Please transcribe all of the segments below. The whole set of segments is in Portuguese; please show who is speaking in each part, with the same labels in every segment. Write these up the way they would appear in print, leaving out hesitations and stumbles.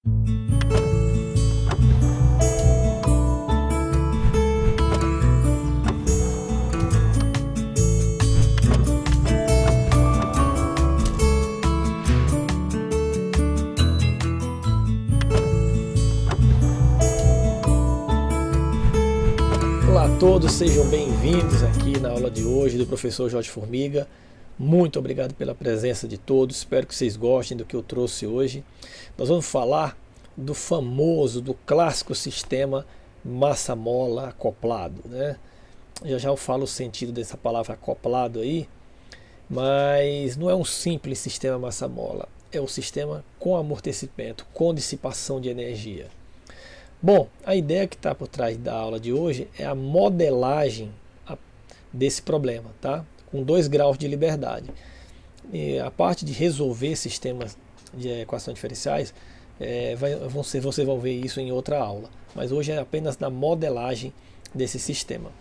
Speaker 1: Olá a todos, sejam bem-vindos aqui na aula de hoje do professor Jorge Formiga. Muito obrigado pela presença de todos, espero que vocês gostem do que eu trouxe hoje. Nós vamos falar do famoso, do clássico sistema massa-mola acoplado, né? Já eu falo o sentido dessa palavra acoplado aí, mas não é um simples sistema massa-mola, é um sistema com amortecimento, com dissipação de energia. Bom, a ideia que está por trás da aula de hoje é a modelagem desse problema, tá? Com 2 graus de liberdade. E a parte de resolver sistemas de equações diferenciais, vocês vão ver isso em outra aula. Mas hoje é apenas da modelagem desse sistema.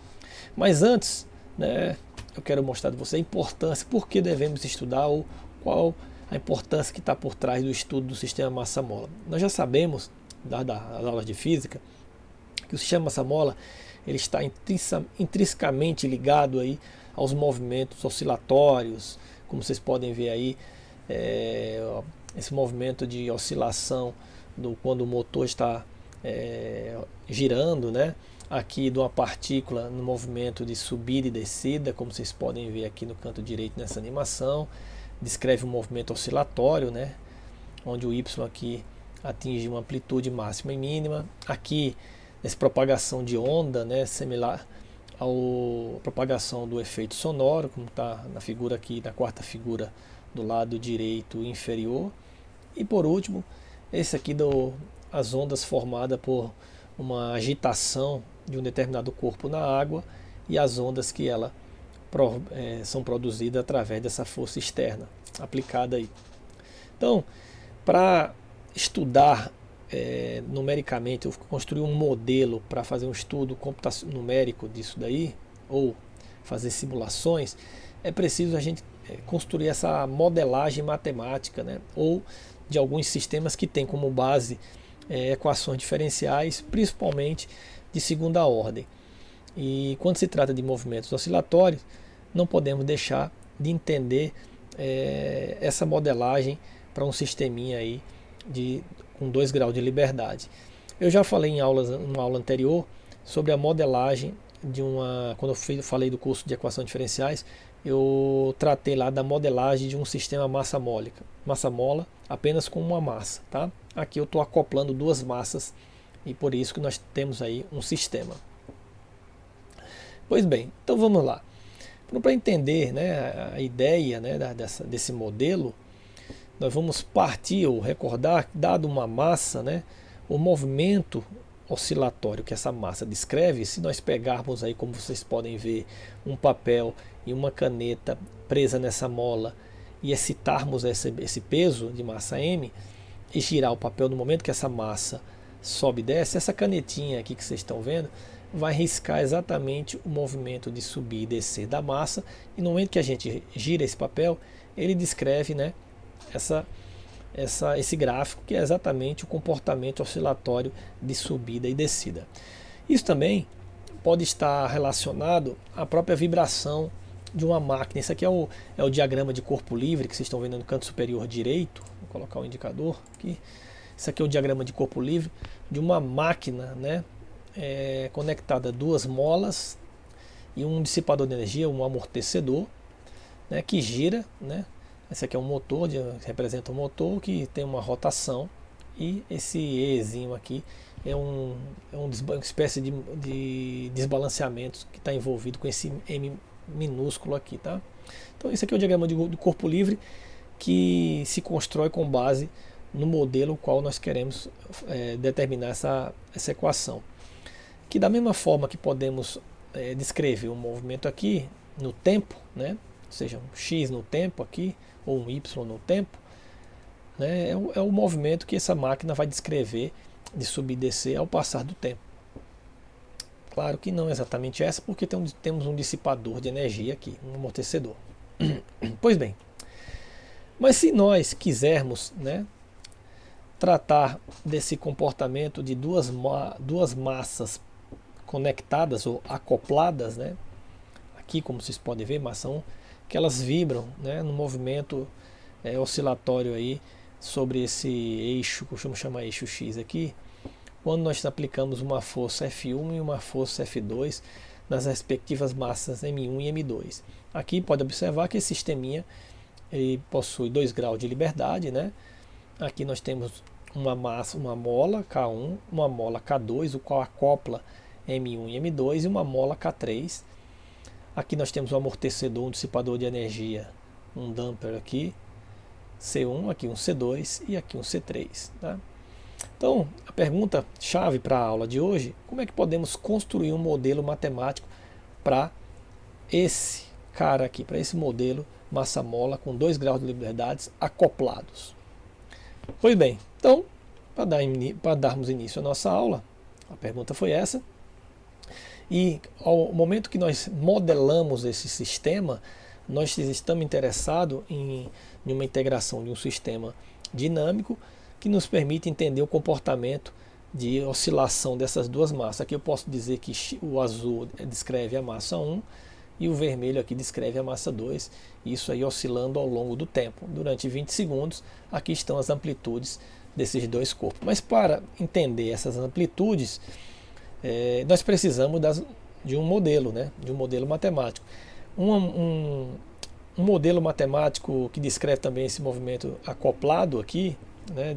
Speaker 1: Mas antes, né, eu quero mostrar para você a importância, por que devemos estudar ou qual a importância que está por trás do estudo do sistema massa-mola. Nós já sabemos das aulas de física, que o sistema massa-mola ele está intrinsecamente ligado aí aos movimentos oscilatórios, como vocês podem ver aí, esse movimento de oscilação quando o motor está girando, né? Aqui de uma partícula no movimento de subida e descida, como vocês podem ver aqui no canto direito nessa animação, descreve um movimento oscilatório, né? Onde o Y aqui atinge uma amplitude máxima e mínima. Aqui, essa propagação de onda, né, similar à propagação do efeito sonoro, como está na figura aqui, na quarta figura do lado direito inferior. E por último, esse aqui as ondas formadas por uma agitação de um determinado corpo na água e as ondas que são produzidas através dessa força externa aplicada aí. Então, para estudar numericamente, ou construir um modelo para fazer um estudo numérico disso daí, ou fazer simulações, é preciso a gente construir essa modelagem matemática, né? Ou de alguns sistemas que têm como base equações diferenciais, principalmente de segunda ordem. E quando se trata de movimentos oscilatórios, não podemos deixar de entender essa modelagem para um sisteminha aí com 2 graus de liberdade. Eu já falei em uma aula anterior sobre a modelagem quando eu falei do curso de equações diferenciais, eu tratei lá da modelagem de um sistema massa-mola apenas com uma massa, tá? Aqui eu estou acoplando 2 massas e por isso que nós temos aí um sistema. Pois bem, então vamos lá. Para entender, né, a ideia, né, desse modelo, nós vamos partir ou recordar, dado uma massa, né, o movimento oscilatório que essa massa descreve, se nós pegarmos aí, como vocês podem ver, um papel e uma caneta presa nessa mola e excitarmos esse peso de massa M e girar o papel no momento que essa massa sobe e desce, essa canetinha aqui que vocês estão vendo vai riscar exatamente o movimento de subir e descer da massa, e no momento que a gente gira esse papel, ele descreve, né, esse gráfico que é exatamente o comportamento oscilatório de subida e descida. Isso também pode estar relacionado à própria vibração de uma máquina. Esse aqui é o diagrama de corpo livre que vocês estão vendo no canto superior direito. Vou colocar o indicador aqui. Esse aqui é o diagrama de corpo livre de uma máquina, né, conectada a 2 molas e um dissipador de energia, um amortecedor, né, que gira, né. Esse aqui é um motor, representa um motor que tem uma rotação, e esse Ezinho aqui é uma espécie de desbalanceamento que está envolvido com esse M minúsculo aqui, tá? Então esse aqui é o diagrama de corpo livre que se constrói com base no modelo qual nós queremos determinar essa equação. Que da mesma forma que podemos descrever um movimento aqui no tempo, né? Ou seja, um x no tempo aqui, ou um y no tempo, né? É o movimento que essa máquina vai descrever de subir e descer ao passar do tempo. Claro que não é exatamente essa, porque temos um dissipador de energia aqui, um amortecedor. Pois bem, mas se nós quisermos, né, tratar desse comportamento de duas massas conectadas ou acopladas, né? Aqui, como vocês podem ver, massa 1, que elas vibram, né, no movimento oscilatório aí sobre esse eixo, que eu chamo eixo X aqui, quando nós aplicamos uma força F1 e uma força F2 nas respectivas massas M1 e M2. Aqui pode observar que esse sisteminha ele possui 2 graus de liberdade, né? Aqui nós temos uma massa, uma mola K1, uma mola K2, o qual acopla M1 e M2, e uma mola K3. Aqui nós temos um amortecedor, um dissipador de energia, um damper aqui, C1, aqui um C2 e aqui um C3. Tá? Então, a pergunta chave para a aula de hoje, como é que podemos construir um modelo matemático para esse cara aqui, para esse modelo massa-mola com 2 graus de liberdade acoplados? Pois bem, então, para darmos início à nossa aula, a pergunta foi essa. E ao momento que nós modelamos esse sistema, nós estamos interessados em uma integração de um sistema dinâmico que nos permite entender o comportamento de oscilação dessas duas massas. Aqui eu posso dizer que o azul descreve a massa 1 e o vermelho aqui descreve a massa 2, isso aí oscilando ao longo do tempo. Durante 20 segundos, aqui estão as amplitudes desses dois corpos. Mas para entender essas amplitudes, nós precisamos de um modelo, né? De um modelo matemático. Um modelo matemático que descreve também esse movimento acoplado aqui, né,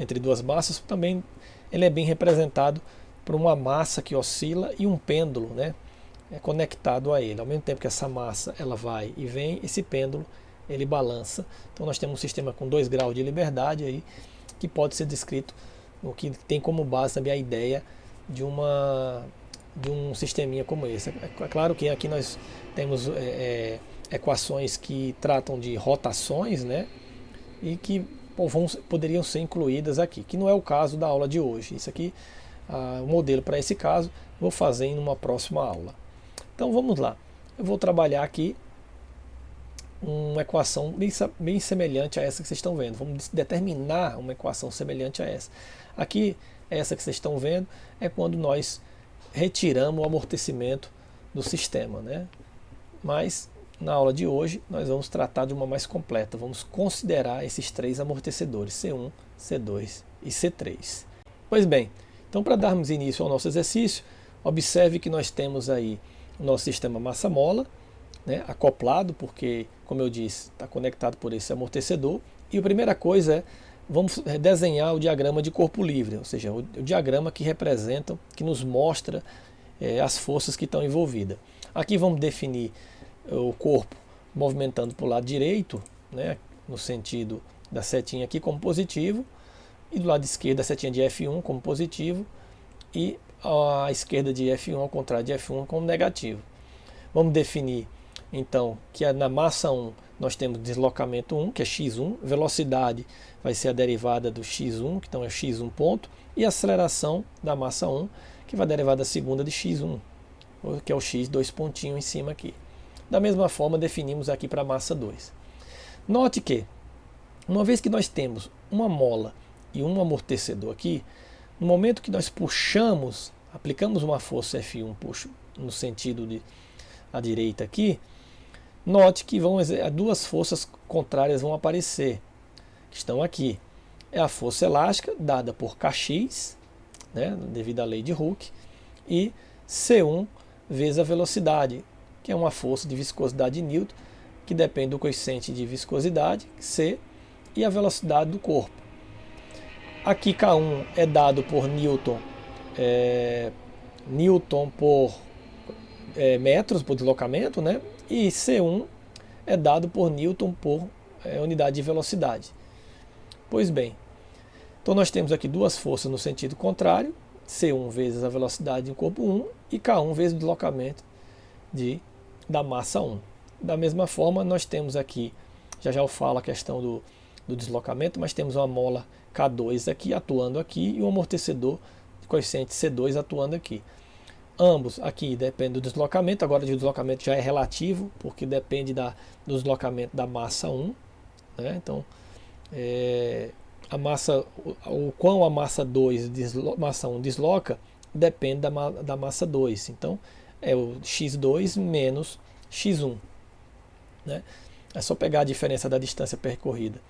Speaker 1: entre duas massas, também ele é bem representado por uma massa que oscila e um pêndulo, né, conectado a ele. Ao mesmo tempo que essa massa ela vai e vem, esse pêndulo ele balança. Então nós temos um sistema com 2 graus de liberdade aí, que pode ser descrito, o que tem como base também a ideia de um sisteminha como esse. É claro que aqui nós temos equações que tratam de rotações, né, e que poderiam ser incluídas aqui, que não é o caso da aula de hoje. Isso aqui, o modelo para esse caso, vou fazer em uma próxima aula. Então vamos lá. Eu vou trabalhar aqui uma equação bem semelhante a essa que vocês estão vendo. Vamos determinar uma equação semelhante a essa. Aqui, essa que vocês estão vendo é quando nós retiramos o amortecimento do sistema, né? Mas na aula de hoje nós vamos tratar de uma mais completa. Vamos considerar esses 3 amortecedores, C1, C2 e C3. Pois bem, então para darmos início ao nosso exercício, observe que nós temos aí o nosso sistema massa-mola, né, acoplado, porque, como eu disse, está conectado por esse amortecedor. E a primeira coisa vamos desenhar o diagrama de corpo livre, ou seja, o diagrama que representa, que nos mostra as forças que estão envolvidas. Aqui vamos definir o corpo movimentando para o lado direito, né, no sentido da setinha aqui como positivo, e do lado esquerdo a setinha de F1 como positivo, e a esquerda de F1 ao contrário de F1 como negativo. Vamos definir então que na massa 1 nós temos deslocamento 1, que é x1, velocidade vai ser a derivada do x1, que então é x1 ponto, e a aceleração da massa 1, que vai derivar da segunda de x1, que é o x, 2 pontinhos em cima aqui. Da mesma forma, definimos aqui para a massa 2. Note que, uma vez que nós temos uma mola e um amortecedor aqui, no momento que nós puxamos, aplicamos uma força F1 puxo, no sentido à direita aqui, note que duas forças contrárias vão aparecer, que estão aqui. É a força elástica, dada por Kx, né, devido à lei de Hooke, e C1 vezes a velocidade, que é uma força de viscosidade de Newton, que depende do coeficiente de viscosidade, C, e a velocidade do corpo. Aqui K1 é dado por Newton, Newton por metros por deslocamento, né? E C1 é dado por Newton por unidade de velocidade. Pois bem, então nós temos aqui duas forças no sentido contrário, C1 vezes a velocidade do corpo 1 e K1 vezes o deslocamento da massa 1. Da mesma forma, nós temos aqui, já eu falo a questão do deslocamento, mas temos uma mola K2 aqui atuando aqui e um amortecedor de coeficiente C2 atuando aqui. Ambos aqui dependem do deslocamento, agora o deslocamento já é relativo, porque depende do deslocamento da massa 1. Né? Então, o quão a massa 2, massa 1 desloca, depende da massa 2. Então, é o x2 menos x1. Né? É só pegar a diferença da distância percorrida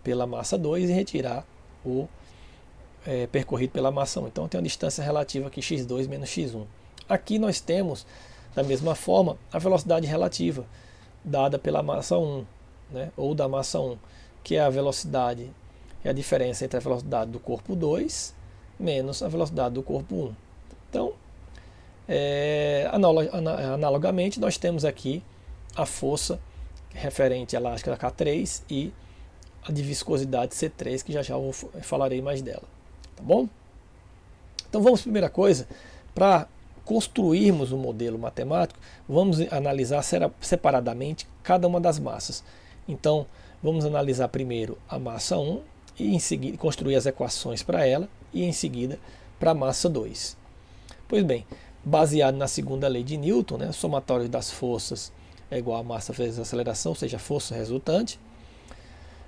Speaker 1: pela massa 2 e retirar o percorrido pela massa 1. Então, tem uma distância relativa aqui, x2 menos x1. Aqui nós temos, da mesma forma, a velocidade relativa, dada pela massa 1, né? Ou da massa 1, que é a velocidade, é a diferença entre a velocidade do corpo 2 menos a velocidade do corpo 1. Então, analogamente, nós temos aqui a força referente elástica K3 e a de viscosidade C3, que já eu falarei mais dela. Tá bom? Então vamos, primeira coisa, para construirmos um modelo matemático, vamos analisar separadamente cada uma das massas. Então, vamos analisar primeiro a massa 1 e em seguida construir as equações para ela e em seguida para a massa 2. Pois bem, baseado na segunda lei de Newton, né, somatório das forças é igual a massa vezes a aceleração, ou seja, a força resultante.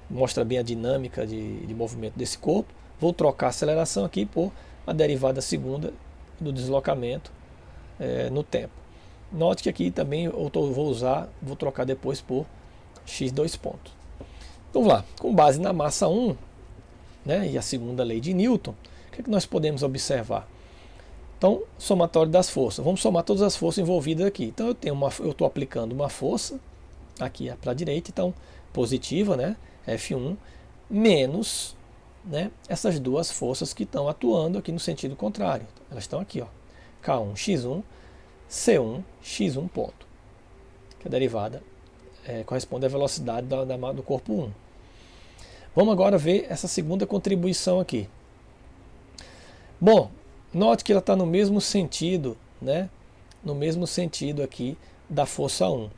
Speaker 1: Mostra bem a dinâmica de movimento desse corpo. Vou trocar a aceleração aqui por a derivada segunda do deslocamento no tempo. Note que aqui também vou trocar depois por x2 pontos. Então vamos lá, com base na massa 1, né, e a segunda lei de Newton, o que nós podemos observar? Então, somatório das forças. Vamos somar todas as forças envolvidas aqui. Então eu estou aplicando uma força aqui para a direita, então positiva, né, F1, menos, né, essas duas forças que estão atuando aqui no sentido contrário. Elas estão aqui, ó, K1, X1, C1, X1 ponto. Que a derivada corresponde à velocidade do corpo 1. Vamos agora ver essa segunda contribuição aqui. Bom, note que ela está no mesmo sentido, né, no mesmo sentido aqui da força 1.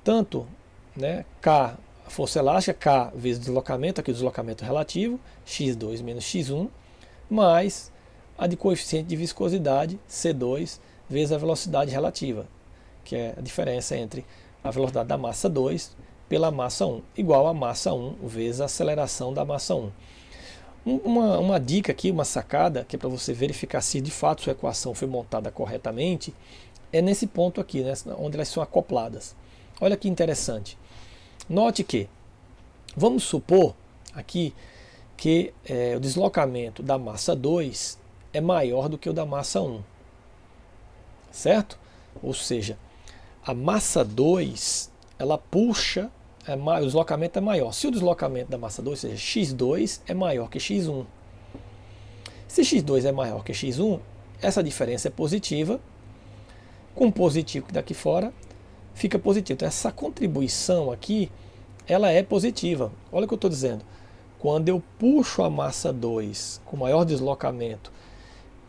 Speaker 1: Tanto, né, K, a força elástica, K vezes deslocamento, aqui o deslocamento relativo, x2 menos x1, mais a de coeficiente de viscosidade, C2, vezes a velocidade relativa, que é a diferença entre a velocidade da massa 2 pela massa 1, igual a massa 1 vezes a aceleração da massa 1. Uma dica aqui, uma sacada, que é para você verificar se de fato sua equação foi montada corretamente, é nesse ponto aqui, né, onde elas são acopladas. Olha que interessante. Note que, vamos supor aqui que o deslocamento da massa 2 é maior do que o da massa 1. Certo? Ou seja, a massa 2, ela puxa, o deslocamento é maior. Se o deslocamento da massa 2, ou seja, x2 é maior que x1. Se x2 é maior que x1, essa diferença é positiva. Com positivo que daqui fora fica positivo. Então essa contribuição aqui, ela é positiva. Olha o que eu estou dizendo. Quando eu puxo a massa 2 com maior deslocamento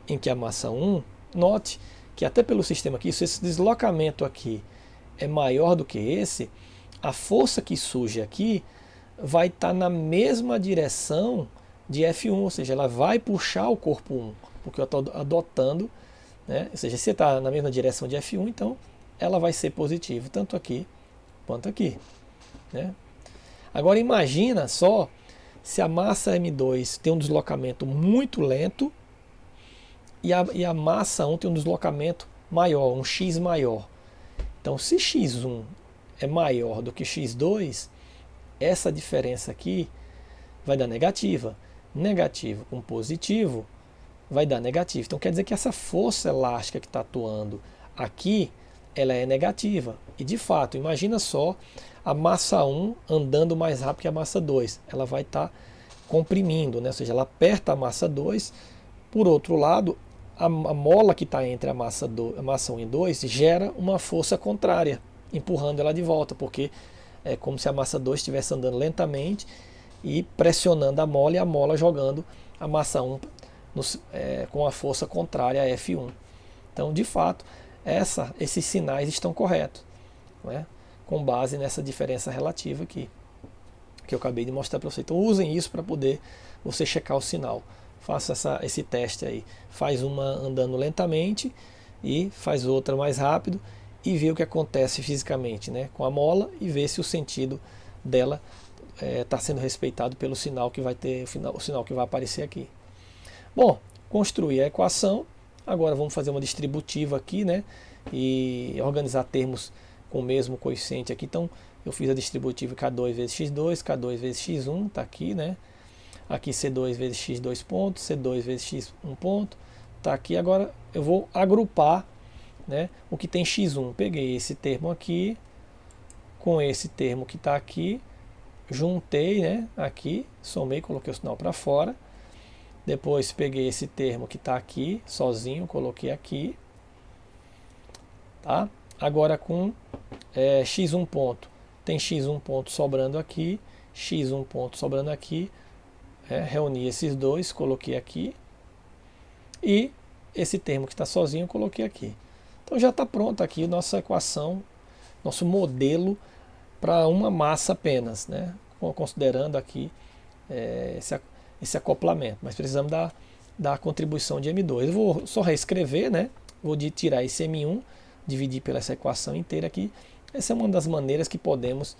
Speaker 1: em que a massa 1, note que até pelo sistema aqui, se esse deslocamento aqui é maior do que esse, a força que surge aqui vai estar na mesma direção de F1, ou seja, ela vai puxar o corpo 1, porque eu estou adotando, né? Ou seja, se está na mesma direção de F1, então ela vai ser positiva, tanto aqui quanto aqui. Né? Agora imagina só se a massa M2 tem um deslocamento muito lento e a massa 1 tem um deslocamento maior, um x maior. Então, se x1 é maior do que x2, essa diferença aqui vai dar negativa. Negativo com positivo vai dar negativo. Então, quer dizer que essa força elástica que está atuando aqui, ela é negativa. E, de fato, imagina só a massa 1 andando mais rápido que a massa 2. Ela vai estar comprimindo, né? Ou seja, ela aperta a massa 2. Por outro lado, a mola que está entre a massa 1 e 2 gera uma força contrária, empurrando ela de volta, porque é como se a massa 2 estivesse andando lentamente e pressionando a mola e a mola jogando a massa 1 com a força contrária a F1. Então, de fato, esses sinais estão corretos, né? Com base nessa diferença relativa aqui, que eu acabei de mostrar para você. Então, usem isso para poder você checar o sinal. Faça esse teste aí. Faz uma andando lentamente e faz outra mais rápido e vê o que acontece fisicamente, né, com a mola, e vê se o sentido dela está sendo respeitado pelo sinal que vai ter, o sinal que vai aparecer aqui. Bom, construir a equação. Agora vamos fazer uma distributiva aqui, né? E organizar termos com o mesmo coeficiente aqui. Então eu fiz a distributiva K2 vezes X2, K2 vezes X1, está aqui, né? Aqui C2 vezes X2 ponto, C2 vezes X1 ponto, está aqui. Agora eu vou agrupar, né, o que tem X1. Peguei esse termo aqui com esse termo que está aqui, juntei, né, aqui, somei, coloquei o sinal para fora. Depois peguei esse termo que está aqui, sozinho, coloquei aqui. Tá? Agora com X1 ponto. Tem X1 ponto sobrando aqui, X1 ponto sobrando aqui. Reuni esses dois, coloquei aqui. E esse termo que está sozinho, coloquei aqui. Então já está pronta aqui nossa equação, nosso modelo para uma massa apenas, né? Considerando aqui esse acoplamento. Mas precisamos da contribuição de M2. Eu vou só reescrever, né? Vou tirar esse M1, dividir pela essa equação inteira aqui. Essa é uma das maneiras que podemos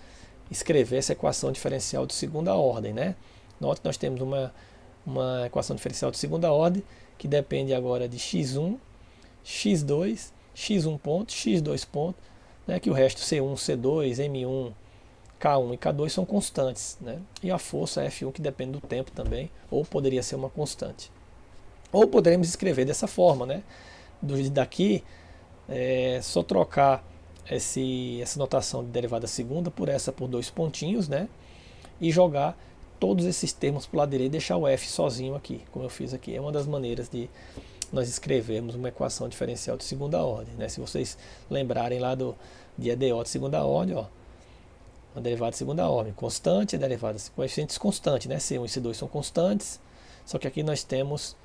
Speaker 1: escrever essa equação diferencial de segunda ordem, né? Note que nós temos uma equação diferencial de segunda ordem que depende agora de x1, x2, x1 ponto, x2 ponto, né? Que o resto C1, C2, M1, K1 e K2 são constantes, né? E a força F1 que depende do tempo também, ou poderia ser uma constante. Ou poderemos escrever dessa forma, né? Daqui só trocar essa notação de derivada segunda por essa por dois pontinhos, né? E jogar todos esses termos para o lado direito e deixar o F sozinho aqui, como eu fiz aqui. É uma das maneiras de nós escrevermos uma equação diferencial de segunda ordem, né? Se vocês lembrarem lá de EDO de segunda ordem, ó, uma derivada de segunda ordem, constante, derivada de coeficientes constantes, né? C1 e C2 são constantes, só que aqui nós temos,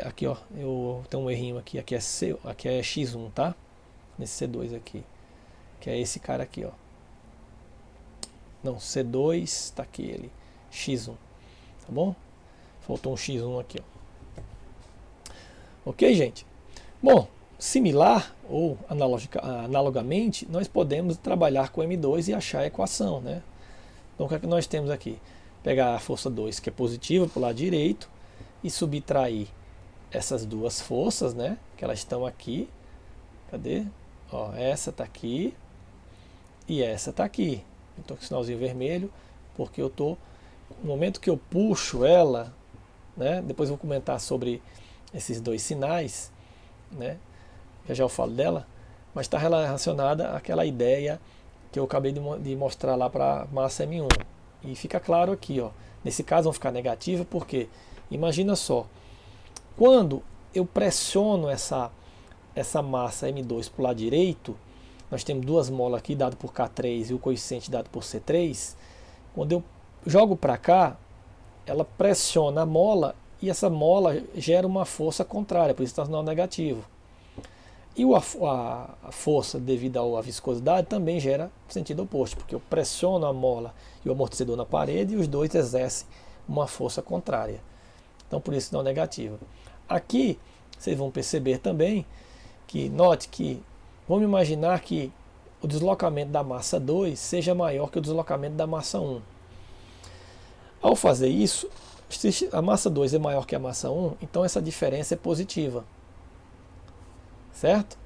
Speaker 1: aqui ó, eu tenho um errinho aqui, aqui é X1, tá? Nesse C2 aqui, que é esse cara aqui, ó. Não, C2, tá aqui ele, X1, tá bom? Faltou um X1 aqui, ó. Ok, gente? Bom, similar ou analogamente, nós podemos trabalhar com M2 e achar a equação, né? Então o que é que nós temos aqui? Pegar a força 2, que é positiva, para o lado direito, e subtrair essas duas forças, né? Que elas estão aqui. Cadê? Ó, essa está aqui e essa está aqui. Eu estou com o sinalzinho vermelho, porque eu estou... No momento que eu puxo ela, né? Depois eu vou comentar sobre esses dois sinais, né? Já eu falo dela, mas está relacionada àquela ideia que eu acabei de mostrar lá para massa M1. E fica claro aqui, ó, nesse caso vão ficar negativa, porque imagina só, quando eu pressiono essa massa M2 para o lado direito, nós temos duas molas aqui dado por K3 e o coeficiente dado por C3, quando eu jogo para cá, ela pressiona a mola e essa mola gera uma força contrária, por isso está o sinal negativo. E a força devido à viscosidade também gera sentido oposto, porque eu pressiono a mola e o amortecedor na parede e os dois exercem uma força contrária. Então por isso sinal negativo. Aqui vocês vão perceber também que, note que, vamos imaginar que o deslocamento da massa 2 seja maior que o deslocamento da massa 1. Ao fazer isso, se a massa 2 é maior que a massa 1, então essa diferença é positiva. Certo?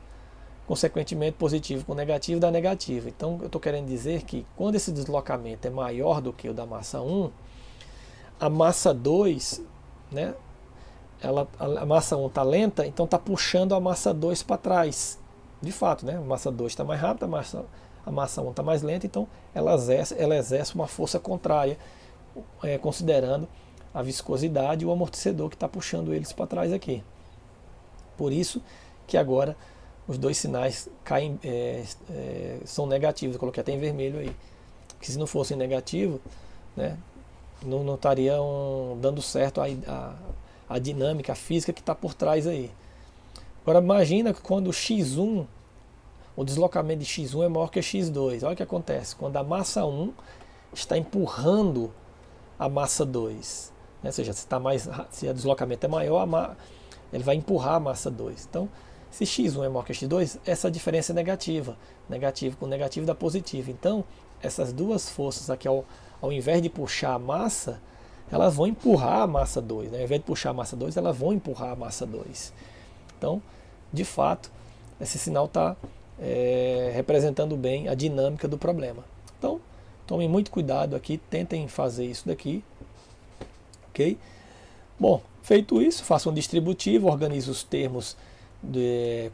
Speaker 1: Consequentemente, positivo com negativo dá negativo. Então, eu estou querendo dizer que quando esse deslocamento é maior do que o da massa 1, a massa 2, né, a massa 1 está lenta, então está puxando a massa 2 para trás. De fato, né, a massa 2 está mais rápida, a massa 1 está mais lenta, então ela exerce uma força contrária, considerando a viscosidade e o amortecedor que está puxando eles para trás aqui. Por isso que agora os dois sinais caem, são negativos. Eu coloquei até em vermelho aí, porque se não fossem negativos, né, não estariam dando certo a dinâmica, a física que está por trás aí. Agora imagina que quando o X1, o deslocamento de X1 é maior que X2. Olha o que acontece, quando a massa 1 está empurrando a massa 2, né? Ou seja, se o deslocamento é maior, ele vai empurrar a massa 2. Então, se X1 é maior que X2, essa diferença é negativa. Negativo com negativo dá positivo. Então, essas duas forças aqui ao ao invés de puxar a massa, elas vão empurrar a massa 2, né? Ao invés de puxar a massa 2, elas vão empurrar a massa 2. Então, de fato, esse sinal está representando bem a dinâmica do problema. Então, tomem muito cuidado aqui, tentem fazer isso daqui, ok? Bom, feito isso, faça um distributivo, organize os termos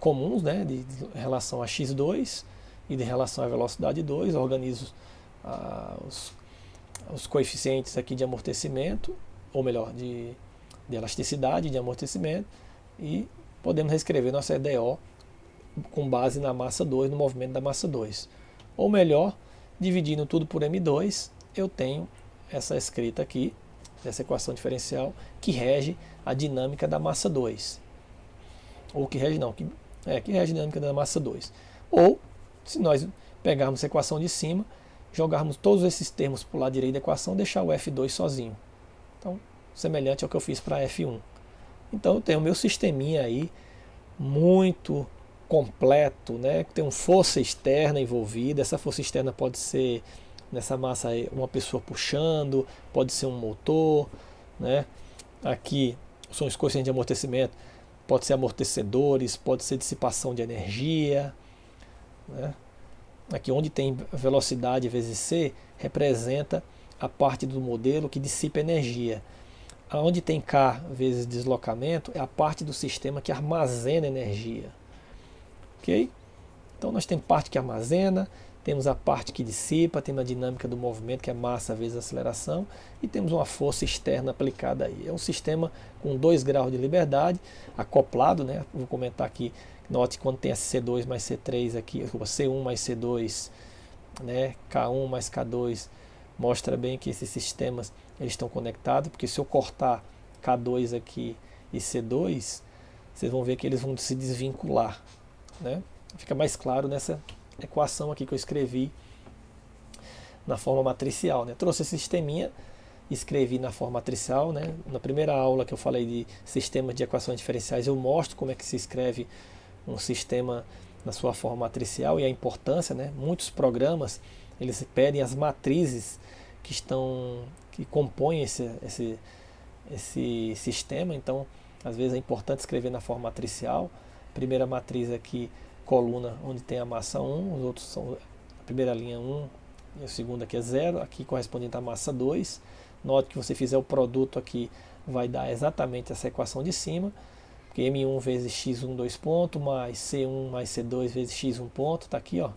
Speaker 1: comuns, né, de relação a x2 e de relação à velocidade 2, organize os coeficientes aqui de amortecimento, ou melhor, de elasticidade, de amortecimento, e podemos reescrever nossa EDO com base na massa 2, no movimento da massa 2. Ou melhor, dividindo tudo por M2, eu tenho essa escrita aqui, essa equação diferencial, que rege a dinâmica da massa 2. Ou que rege não, que rege a dinâmica da massa 2. Ou, se nós pegarmos a equação de cima, jogarmos todos esses termos para o lado direito da equação, deixar o F2 sozinho. Então, semelhante ao que eu fiz para F1. Então, eu tenho o meu sisteminha aí, muito completo, né? Tem uma força externa envolvida. Essa força externa pode ser, nessa massa aí, uma pessoa puxando, pode ser um motor, né? Aqui são os coeficientes de amortecimento, pode ser amortecedores, pode ser dissipação de energia, né? Aqui onde tem velocidade vezes C, representa a parte do modelo que dissipa energia. Onde tem K vezes deslocamento, é a parte do sistema que armazena energia. Ok? Então nós temos parte que armazena, temos a parte que dissipa, temos a dinâmica do movimento, que é massa vezes aceleração, e temos uma força externa aplicada aí. É um sistema com 2 graus de liberdade, acoplado, né? Vou comentar aqui, note quando tem esse C2 mais C3 aqui, C1 mais C2, né? K1 mais K2, mostra bem que esses sistemas eles estão conectados, porque se eu cortar K2 aqui e C2, vocês vão ver que eles vão se desvincular, né? Fica mais claro nessa equação aqui que eu escrevi na forma matricial, né? Trouxe esse sisteminha, escrevi na forma matricial, né? Na primeira aula que eu falei de sistemas de equações diferenciais, eu mostro como é que se escreve um sistema na sua forma matricial e a importância, né? Muitos programas eles pedem as matrizes que compõem esse sistema, então às vezes é importante escrever na forma matricial. Primeira matriz aqui, coluna onde tem a massa 1, os outros são a primeira linha 1 e a segunda aqui é 0, aqui correspondente à massa 2. Note que você fizer o produto aqui vai dar exatamente essa equação de cima, porque M1 vezes X1 2 pontos, mais C1 mais C2 vezes X1 ponto, está aqui, ó,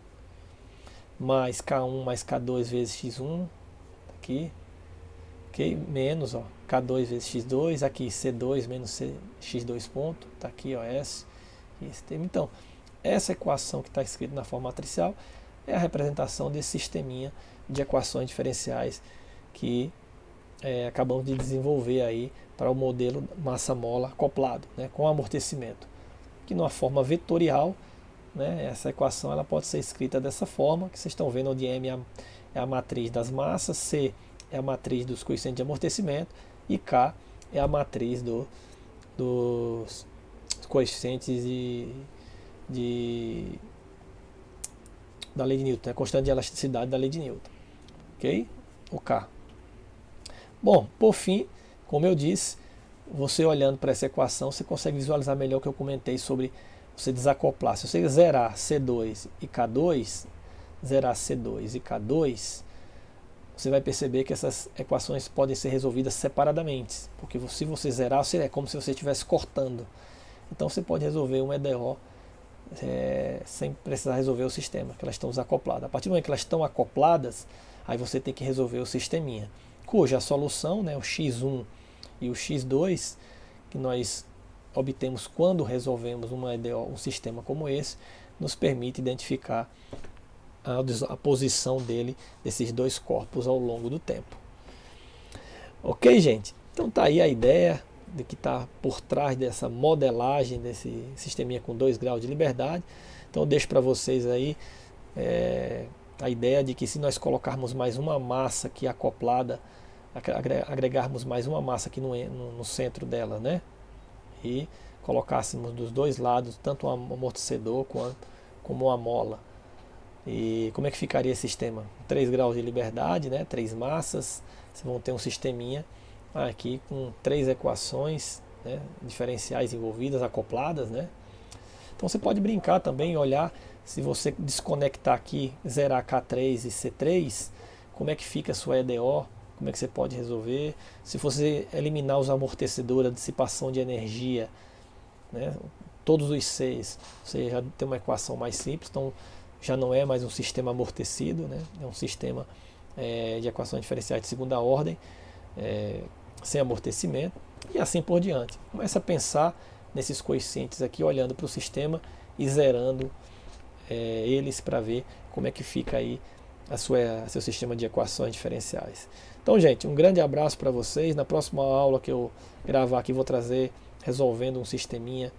Speaker 1: mais K1 mais K2 vezes X1, tá aqui, ok, menos, ó, K2 vezes X2, aqui C2 menos X2 ponto, está aqui, ó, esse termo. Então, essa equação que está escrita na forma matricial é a representação desse sisteminha de equações diferenciais que acabamos de desenvolver aí para o modelo massa-mola acoplado, né, com amortecimento, que numa forma vetorial, né, essa equação ela pode ser escrita dessa forma, que vocês estão vendo, onde M é a matriz das massas, C é a matriz dos coeficientes de amortecimento e K é a matriz dos coeficientes da lei de Newton, a constante de elasticidade da lei de Newton, ok? O K. Bom, por fim, como eu disse, você olhando para essa equação, você consegue visualizar melhor o que eu comentei sobre você desacoplar. Se você zerar C2 e K2, zerar C2 e K2, você vai perceber que essas equações podem ser resolvidas separadamente, porque se você zerar, é como se você estivesse cortando. Então você pode resolver um EDO sem precisar resolver o sistema, que elas estão desacopladas. A partir do momento que elas estão acopladas, aí você tem que resolver o sisteminha, cuja solução, né, o x1 e o x2, que nós obtemos quando resolvemos uma EDO, um sistema como esse, nos permite identificar a posição desses dois corpos ao longo do tempo. Ok, gente? Então tá aí a ideia de que está por trás dessa modelagem desse sisteminha com 2 graus de liberdade. Então eu deixo para vocês aí a ideia de que se nós colocarmos mais uma massa aqui acoplada, agregarmos mais uma massa aqui no centro dela, né? E colocássemos dos dois lados tanto um amortecedor como uma mola, E como é que ficaria esse sistema? 3 graus de liberdade, né? 3 massas, vocês vão ter um sisteminha aqui com 3 equações, né? Diferenciais envolvidas, acopladas, né? Então você pode brincar também, olhar, se você desconectar aqui, zerar K3 e C3, como é que fica a sua EDO, como é que você pode resolver. Se você eliminar os amortecedores, a dissipação de energia, né? Todos os Cs, você já tem uma equação mais simples, então já não é mais um sistema amortecido, né? É um sistema de equações diferenciais de segunda ordem, sem amortecimento, e assim por diante. Começa a pensar nesses coeficientes aqui, olhando para o sistema e zerando eles para ver como é que fica aí seu sistema de equações diferenciais. Então, gente, um grande abraço para vocês. Na próxima aula que eu gravar aqui, vou trazer resolvendo um sisteminha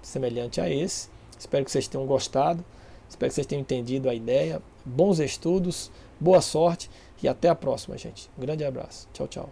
Speaker 1: semelhante a esse. Espero que vocês tenham gostado, espero que vocês tenham entendido a ideia. Bons estudos, boa sorte e até a próxima, gente. Um grande abraço. Tchau, tchau.